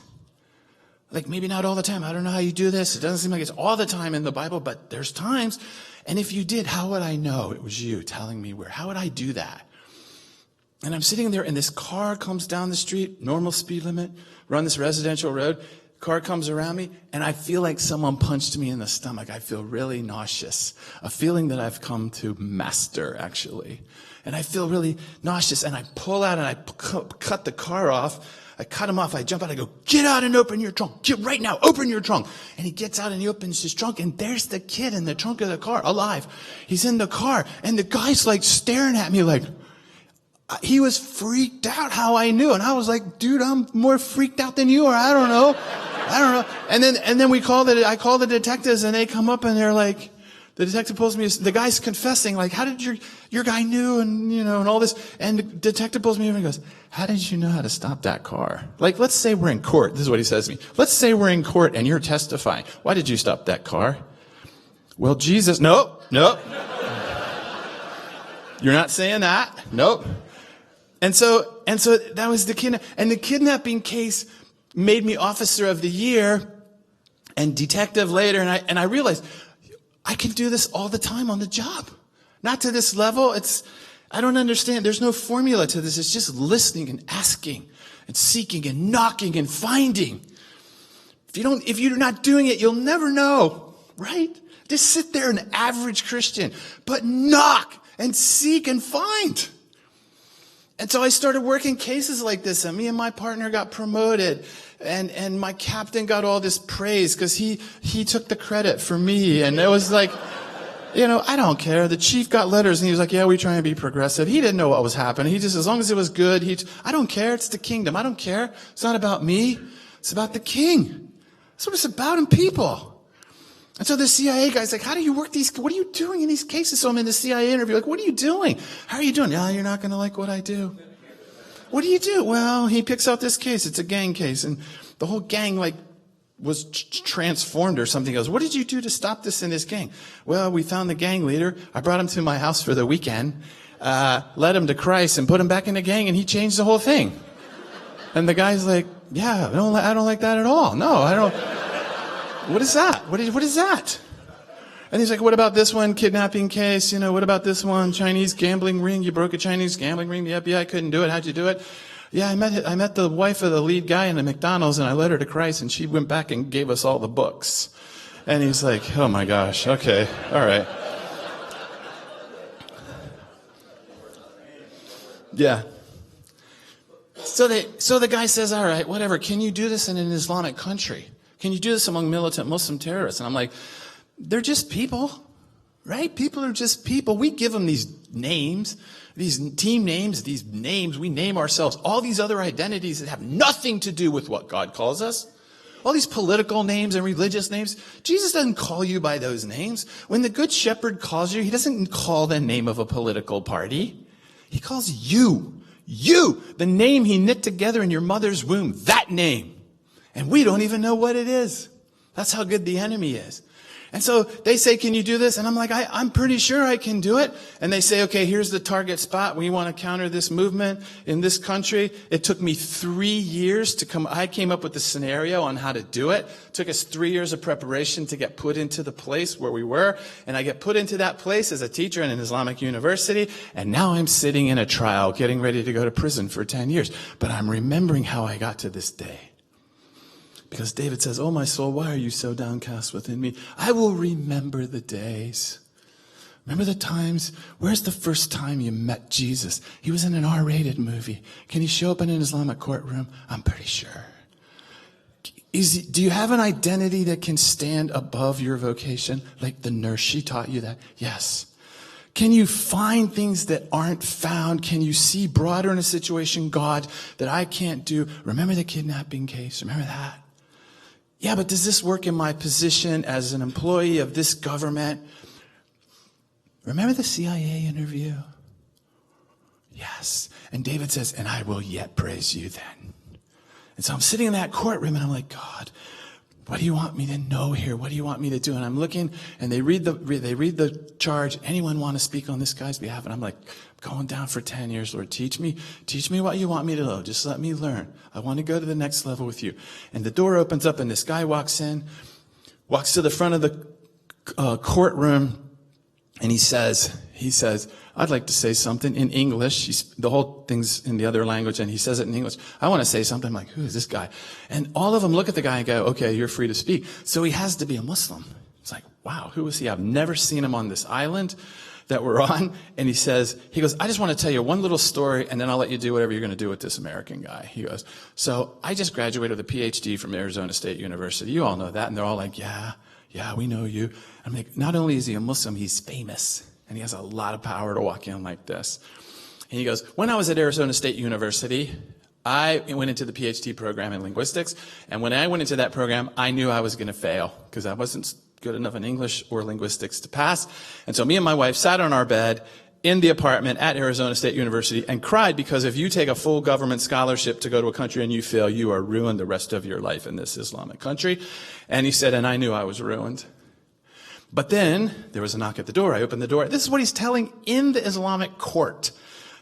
Like maybe not all the time. I don't know how you do this. It doesn't seem like it's all the time in the Bible, but there's times. And if you did, how would I know it was you telling me where? How would I do that? And I'm sitting there and this car comes down the street, normal speed limit, run this residential road. Car comes around me and I feel like someone punched me in the stomach. I feel really nauseous, a feeling that I've come to master actually. And I feel really nauseous and I pull out and I cut the car off. I cut him off. I jump out. I go, get out and open your trunk. Get right now. Open your trunk. And he gets out and he opens his trunk. And there's the kid in the trunk of the car, alive. He's in the car. And the guy's like staring at me like, he was freaked out how I knew. And I was like, dude, I'm more freaked out than you are. I don't know. And then I call the detectives and they come up and they're like, the detective pulls me, the guy's confessing, like, how did your guy knew and, and all this. And the detective pulls me over and goes, how did you know how to stop that car? Like, let's say we're in court. This is what he says to me. Let's say we're in court and you're testifying. Why did you stop that car? Well, Jesus, nope. You're not saying that. Nope. And so that was the kidnapping case made me officer of the year and detective later. And I realized, I can do this all the time on the job. Not to this level. I don't understand. There's no formula to this. It's just listening and asking and seeking and knocking and finding. If you're not doing it, you'll never know, right? Just sit there, an average Christian, but knock and seek and find. And so I started working cases like this, and me and my partner got promoted, and my captain got all this praise because he took the credit for me, and it was like, I don't care. The chief got letters, and he was like, yeah, we try and be progressive. He didn't know what was happening. He just, as long as it was good, I don't care. It's the kingdom. I don't care. It's not about me. It's about the king. That's what it's about in people. And so the CIA guy's like, how do you work what are you doing in these cases? So I'm in the CIA interview, like, what are you doing? How are you doing? You're not going to like what I do. What do you do? Well, he picks out this case. It's a gang case. And the whole gang, was transformed or something. He goes, what did you do to stop this in this gang? Well, we found the gang leader. I brought him to my house for the weekend, led him to Christ and put him back in the gang, and he changed the whole thing. And the guy's like, yeah, I don't like that at all. No, I don't. What is that? What is that? And he's like, what about this one, kidnapping case? What about this one, Chinese gambling ring? You broke a Chinese gambling ring. The FBI couldn't do it. How'd you do it? Yeah, I met the wife of the lead guy in the McDonald's, and I led her to Christ, and she went back and gave us all the books. And he's like, oh my gosh, okay, all right. Yeah. So the guy says, all right, whatever, can you do this in an Islamic country? Can you do this among militant Muslim terrorists? And I'm like, they're just people, right? People are just people. We give them these names, these team names, these names. We name ourselves. All these other identities that have nothing to do with what God calls us. All these political names and religious names. Jesus doesn't call you by those names. When the Good Shepherd calls you, he doesn't call the name of a political party. He calls you, the name he knit together in your mother's womb, that name. And we don't even know what it is. That's how good the enemy is. And so they say, can you do this? And I'm like, I'm pretty sure I can do it. And they say, okay, here's the target spot. We want to counter this movement in this country. It took me 3 years I came up with the scenario on how to do it. It took us 3 years of preparation to get put into the place where we were. And I get put into that place as a teacher in an Islamic university. And now I'm sitting in a trial, getting ready to go to prison for 10 years. But I'm remembering how I got to this day. Because David says, oh, my soul, why are you so downcast within me? I will remember the days. Remember the times? Where's the first time you met Jesus? He was in an R-rated movie. Can he show up in an Islamic courtroom? I'm pretty sure. Do you have an identity that can stand above your vocation? Like the nurse, she taught you that? Yes. Can you find things that aren't found? Can you see broader in a situation, God, that I can't do? Remember the kidnapping case? Remember that? Yeah, but does this work in my position as an employee of this government? Remember the CIA interview? Yes. And David says, and I will yet praise you then. And so I'm sitting in that courtroom and I'm like, God, what do you want me to know here? What do you want me to do? And I'm looking, and they read the charge. Anyone want to speak on this guy's behalf? And I'm like, going down for 10 years, Lord. Teach me what you want me to know. Just let me learn. I want to go to the next level with you. And the door opens up, and this guy walks to the front of the courtroom, and he says, I'd like to say something in English. The whole thing's in the other language, and he says it in English. I want to say something. I'm like, who is this guy? And all of them look at the guy and go, okay, you're free to speak. So he has to be a Muslim. It's like, wow, who is he? I've never seen him on this island that we're on. And he goes, I just want to tell you one little story, and then I'll let you do whatever you're going to do with this American guy. He goes, so I just graduated with a PhD from Arizona State University. You all know that. And they're all like, yeah, we know you. I'm like, not only is he a Muslim, he's famous. And he has a lot of power to walk in like this. And he goes, when I was at Arizona State University, I went into the PhD program in linguistics. And when I went into that program, I knew I was going to fail because I wasn't good enough in English or linguistics to pass. And so me and my wife sat on our bed in the apartment at Arizona State University and cried because if you take a full government scholarship to go to a country and you fail, you are ruined the rest of your life in this Islamic country. And he said, and I knew I was ruined. But then there was a knock at the door. I opened the door. This is what he's telling in the Islamic court.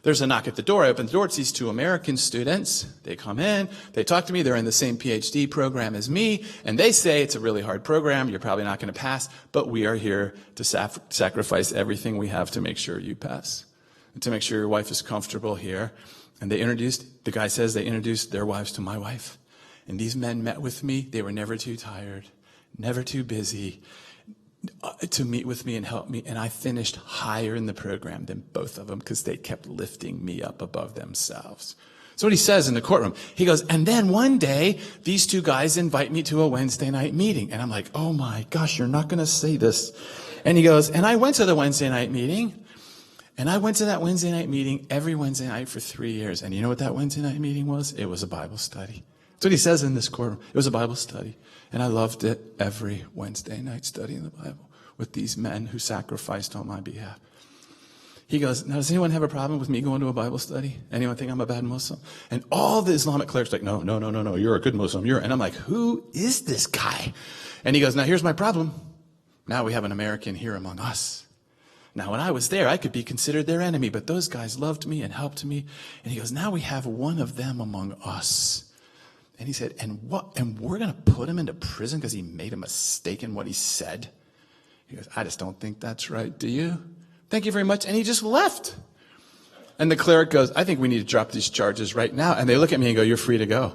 There's a knock at the door. I open the door. It's these two American students. They come in. They talk to me. They're in the same PhD program as me. And they say, it's a really hard program. You're probably not going to pass. But we are here to sacrifice everything we have to make sure you pass. And to make sure your wife is comfortable here. And the guy says they introduced their wives to my wife. And these men met with me. They were never too tired, never too busy to meet with me and help me. And I finished higher in the program than both of them because they kept lifting me up above themselves. That's what he says in the courtroom. He goes, and then one day, these two guys invite me to a Wednesday night meeting. And I'm like, oh my gosh, you're not going to say this. And he goes, and I went to the Wednesday night meeting. And I went to that Wednesday night meeting every Wednesday night for 3 years. And you know what that Wednesday night meeting was? It was a Bible study. That's what he says in this courtroom. It was a Bible study. And I loved it every Wednesday night studying the Bible with these men who sacrificed on my behalf. He goes, now does anyone have a problem with me going to a Bible study? Anyone think I'm a bad Muslim? And all the Islamic clerics are like, no, you're a good Muslim. And I'm like, who is this guy? And he goes, now here's my problem. Now we have an American here among us. Now when I was there, I could be considered their enemy, but those guys loved me and helped me. And he goes, now we have one of them among us. And he said, and we're going to put him into prison because he made a mistake in what he said? He goes, I just don't think that's right. Do you? Thank you very much. And he just left. And the cleric goes, I think we need to drop these charges right now. And they look at me and go, you're free to go.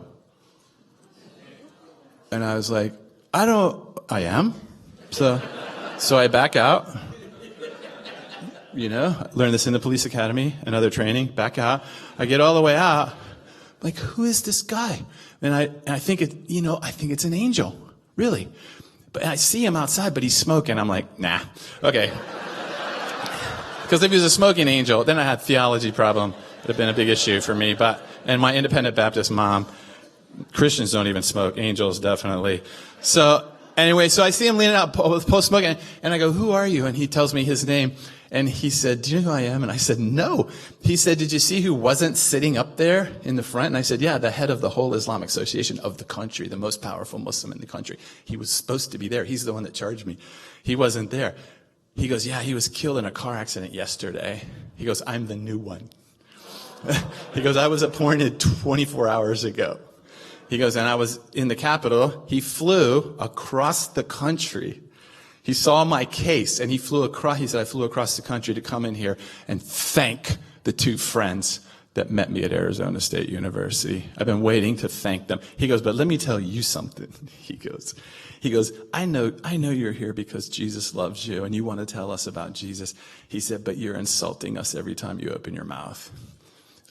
And I was like, I am. So I back out. Learn this in the police academy and other training, back out. I get all the way out. Like, who is this guy? And I think it's an angel, really. But I see him outside, but he's smoking. I'm like, nah, okay. Because if he was a smoking angel, then I had a theology problem. It would have been a big issue for me. And my independent Baptist mom, Christians don't even smoke, angels definitely. So anyway, so I see him leaning out post-smoking, and I go, who are you? And he tells me his name. And he said, do you know who I am? And I said, no. He said, did you see who wasn't sitting up there in the front? And I said, yeah, the head of the whole Islamic Association of the country, the most powerful Muslim in the country. He was supposed to be there. He's the one that charged me. He wasn't there. He goes, yeah, he was killed in a car accident yesterday. He goes, I'm the new one. He goes, I was appointed 24 hours ago. He goes, and I was in the Capitol. He flew across the country. He saw my case, and he said, I flew across the country to come in here and thank the two friends that met me at Arizona State University. I've been waiting to thank them. He goes, but let me tell you something. He goes, I know you're here because Jesus loves you, and you want to tell us about Jesus. He said, but you're insulting us every time you open your mouth.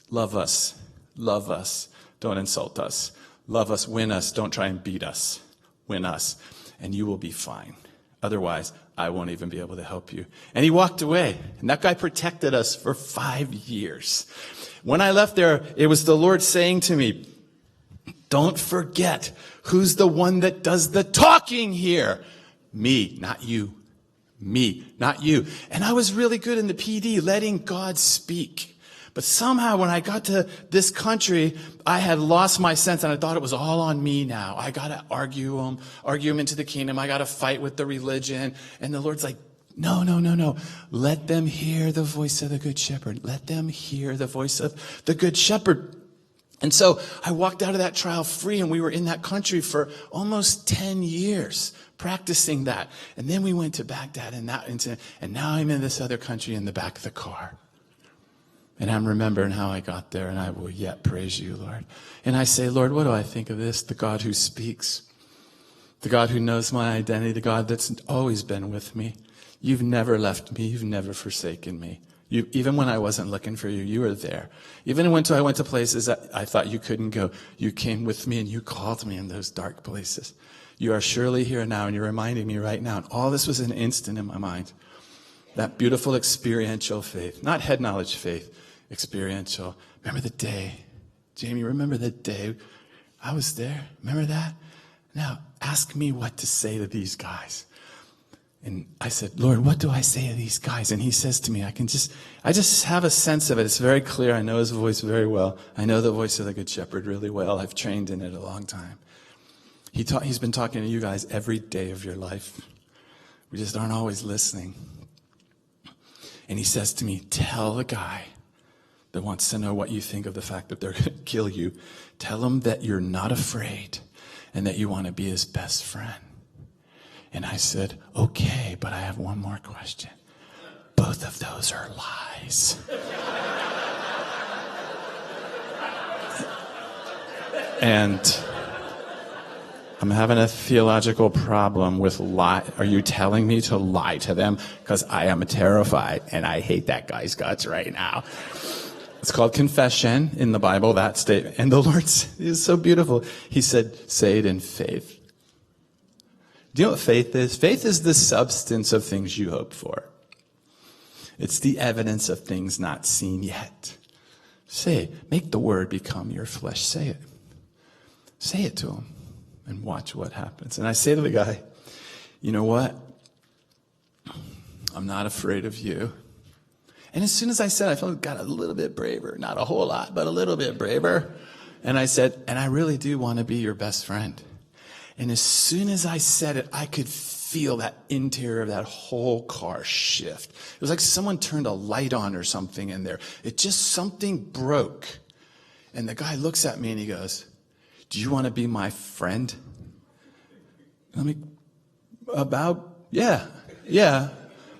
Love us. Love us. Don't insult us. Love us. Win us. Don't try and beat us. Win us. And you will be fine. Otherwise, I won't even be able to help you. And he walked away. And that guy protected us for 5 years. When I left there, it was the Lord saying to me, don't forget who's the one that does the talking here. Me, not you. Me, not you. And I was really good in the PD, letting God speak. But somehow when I got to this country, I had lost my sense and I thought it was all on me now. I got to argue them into the kingdom. I got to fight with the religion. And the Lord's like, no, no, no, no. Let them hear the voice of the Good Shepherd. Let them hear the voice of the Good Shepherd. And so I walked out of that trial free, and we were in that country for almost 10 years practicing that. And then we went to Baghdad, and now I'm in this other country in the back of the car. And I'm remembering how I got there, and I will yet praise you, Lord. And I say, Lord, what do I think of this? The God who speaks, the God who knows my identity, the God that's always been with me. You've never left me. You've never forsaken me. Even when I wasn't looking for you, you were there. Even when I went to places that I thought you couldn't go, you came with me and you called me in those dark places. You are surely here now, and you're reminding me right now. And all this was an instant in my mind. That beautiful experiential faith, not head knowledge faith, experiential. Remember the day, Jamie, remember the day I was there? Remember that? Now, ask me what to say to these guys. And I said, Lord, what do I say to these guys? And he says to me, I just have a sense of it. It's very clear. I know his voice very well. I know the voice of the Good Shepherd really well. I've trained in it a long time. He's been talking to you guys every day of your life. We just aren't always listening. And he says to me, tell the guy that wants to know what you think of the fact that they're going to kill you, tell him that you're not afraid and that you want to be his best friend. And I said, okay, but I have one more question. Both of those are lies. And I'm having a theological problem with lie. Are you telling me to lie to them? Because I am terrified, and I hate that guy's guts right now. It's called confession in the Bible, that statement. And the Lord is so beautiful. He said, say it in faith. Do you know what faith is? Faith is the substance of things you hope for. It's the evidence of things not seen yet. Say it. Make the word become your flesh. Say it. Say it to him and watch what happens. And I say to the guy, you know what? I'm not afraid of you. And as soon as I said, I felt got a little bit braver. Not a whole lot, but a little bit braver. And I said, and I really do want to be your best friend. And as soon as I said it, I could feel that interior of that whole car shift. It was like someone turned a light on or something in there. Something broke. And the guy looks at me and he goes, do you want to be my friend? Yeah.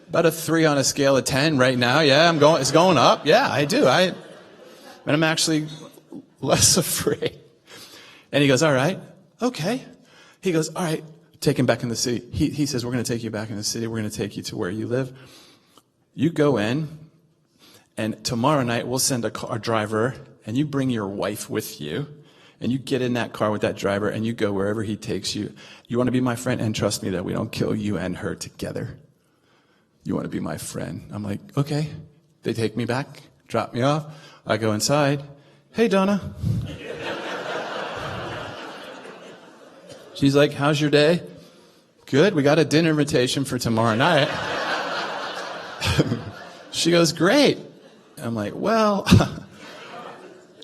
About a 3 on a scale of 10 right now. Yeah, it's going up. Yeah, I do. And I'm actually less afraid. And he goes, all right, okay. He goes, all right, take him back in the city. He says, we're going to take you back in the city. We're going to take you to where you live. You go in, and tomorrow night we'll send a driver, and you bring your wife with you, and you get in that car with that driver, and you go wherever he takes you. You want to be my friend? And trust me that we don't kill you and her together. You want to be my friend? I'm like, okay. They take me back, drop me off. I go inside. Hey, Donna. She's like, how's your day? Good. We got a dinner invitation for tomorrow night. She goes, great. I'm like, well,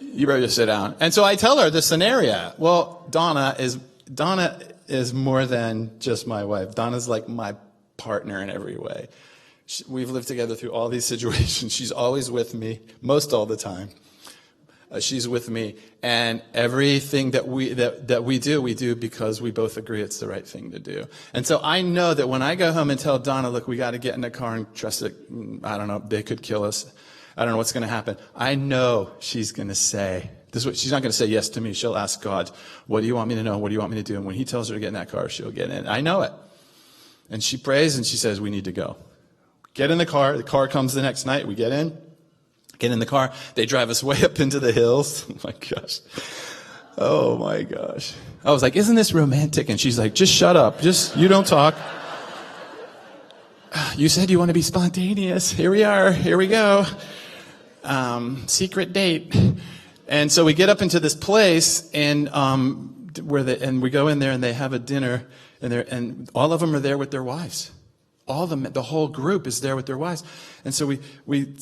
you better just sit down. And so I tell her the scenario. Well, Donna is more than just my wife. Donna's like my partner in every way. We've lived together through all these situations. She's always with me, most all the time. She's with me, and everything that we do because we both agree it's the right thing to do. And so I know that when I go home and tell Donna, look, we got to get in the car and trust it. I don't know, they could kill us. I don't know what's going to happen. I know she's going to say this. She's not going to say yes to me. She'll ask God, what do you want me to know? What do you want me to do? And when He tells her to get in that car, she'll get in. I know it. And she prays and she says, we need to go. Get in the car. The car comes the next night. We get in the car. They drive us way up into the hills. Oh my gosh. Oh my gosh. I was like, isn't this romantic? And she's like, just shut up. You don't talk. You said you want to be spontaneous. Here we are. Here we go. Secret date. And so we get up into this place and we go in there and they have a dinner and all of them are there with their wives. All of them, the whole group is there with their wives. And so we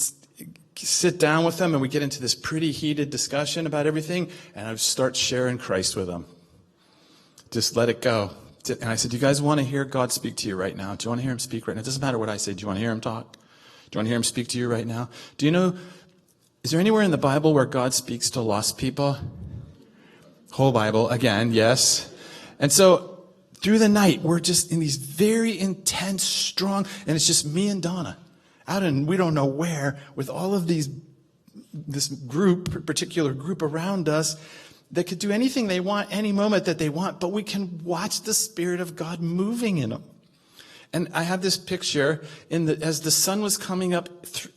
sit down with them and we get into this pretty heated discussion about everything, and I start sharing Christ with them. Just let it go. And I said, do you guys want to hear God speak to you right now? Do you want to hear him speak right now? It doesn't matter what I say. Do you want to hear him talk? Do you want to hear him speak to you right now? Do you know, is there anywhere in the Bible where God speaks to lost people? Whole Bible, again, yes. And so through the night, we're just in these very intense, strong, and it's just me and Donna out in we don't know where with all of this group, particular group around us that could do anything they want, any moment that they want, but we can watch the Spirit of God moving in them. And I have this picture as the sun was coming up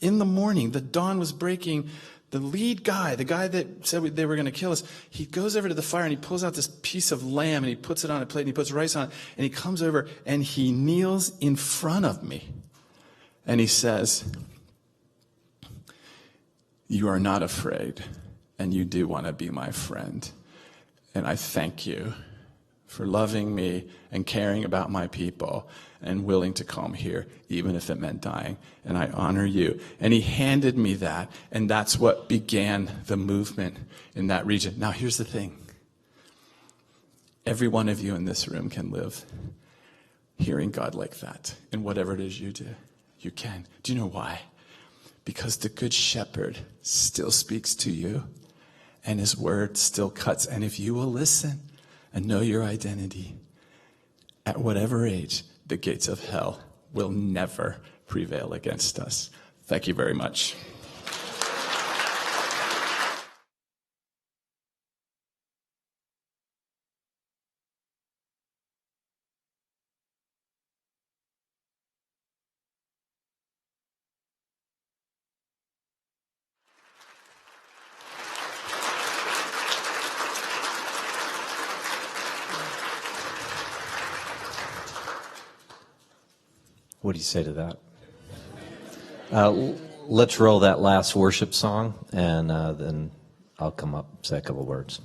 in the morning, the dawn was breaking. The lead guy, the guy that said they were going to kill us, he goes over to the fire and he pulls out this piece of lamb and he puts it on a plate and he puts rice on it and he comes over and he kneels in front of me and he says, "You are not afraid and you do want to be my friend. And I thank you for loving me and caring about my people and willing to come here, even if it meant dying. And I honor you." And he handed me that, and that's what began the movement in that region. Now, here's the thing. Every one of you in this room can live hearing God like that, in whatever it is you do. You can. Do you know why? Because the Good Shepherd still speaks to you, and his word still cuts. And if you will listen and know your identity, at whatever age, the gates of hell will never prevail against us. Thank you very much. What do you say to that? Let's roll that last worship song, and then I'll come up, say a couple words.